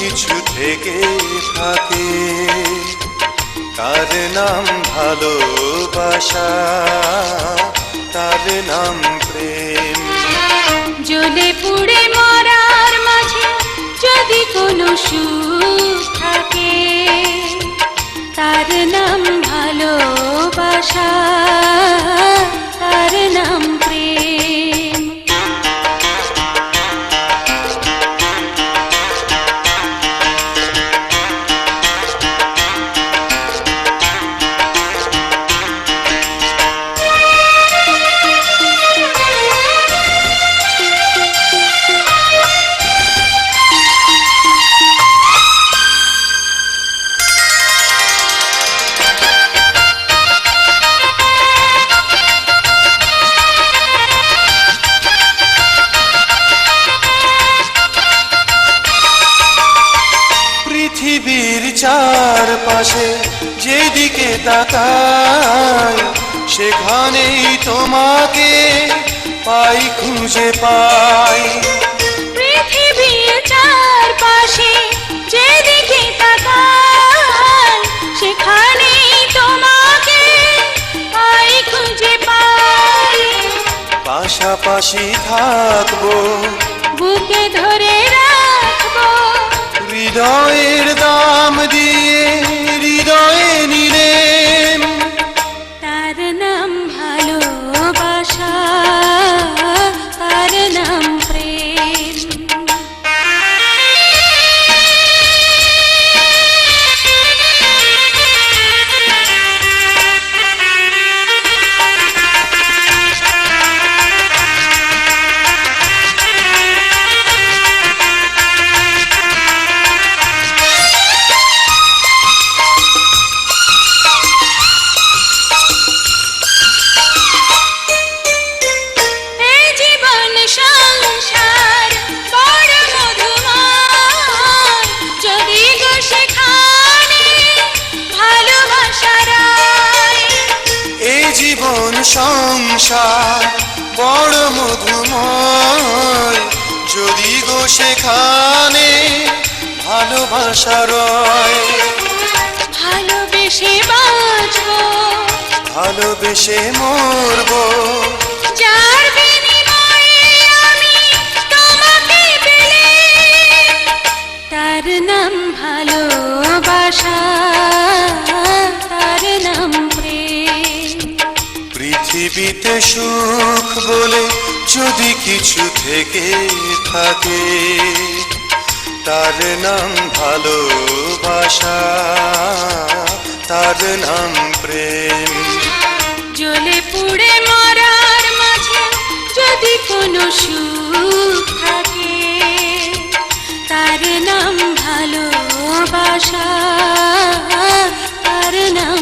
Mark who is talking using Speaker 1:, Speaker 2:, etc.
Speaker 1: কিছু থেকে থাকে, তার নাম ভালোবাসা, তার নাম প্রেম।
Speaker 2: জ্বলে পুড়ে মরার মাঝে যদি কোনো সুখ থাকে, তার নাম ভালোবাসা, তার নাম প্রেম।
Speaker 1: পৃথিবীর চারপাশে যেদিকে তাকাই, সেখানেই তোমাকে পাই, খুঁজে পাই।
Speaker 2: পৃথিবীর চারপাশে যেদিকে তাকাই, সেখানেই তোমাকে পাই, খুঁজে পাই।
Speaker 1: পাশাপাশি থাকবো,
Speaker 2: বুকে ধরে রাখবো,
Speaker 1: হৃদয়ের দাম দিয়ে হৃদয়ে নিলেম।
Speaker 2: তার নাম ভালোবাসা, তার নাম প্রেম। সংসার বড় মধুময়, যদি গো সেখানে ভালোবাসা রয়।
Speaker 1: এই জীবন সংসার বড় মধুময়, যদি গো সেখানে ভালোবাসা রয়।
Speaker 2: ভালোবেসে বাঁচবো,
Speaker 1: ভালোবেসে মরবো,
Speaker 2: যার বিনিময়ে আমি তোমাকে পেলাম, তার নাম ভালোবাসা, তার নাম প্রেম।
Speaker 1: পৃথিবীতে সুখ বলে যদি কিছু থেকে থাকে, তার নাম ভালোবাসা, তার নাম প্রেম।
Speaker 2: জ্বলে পুড়ে মরার মাঝে যদি কোনো সুখ থাকে, তার নাম ভালোবাসা, তার নাম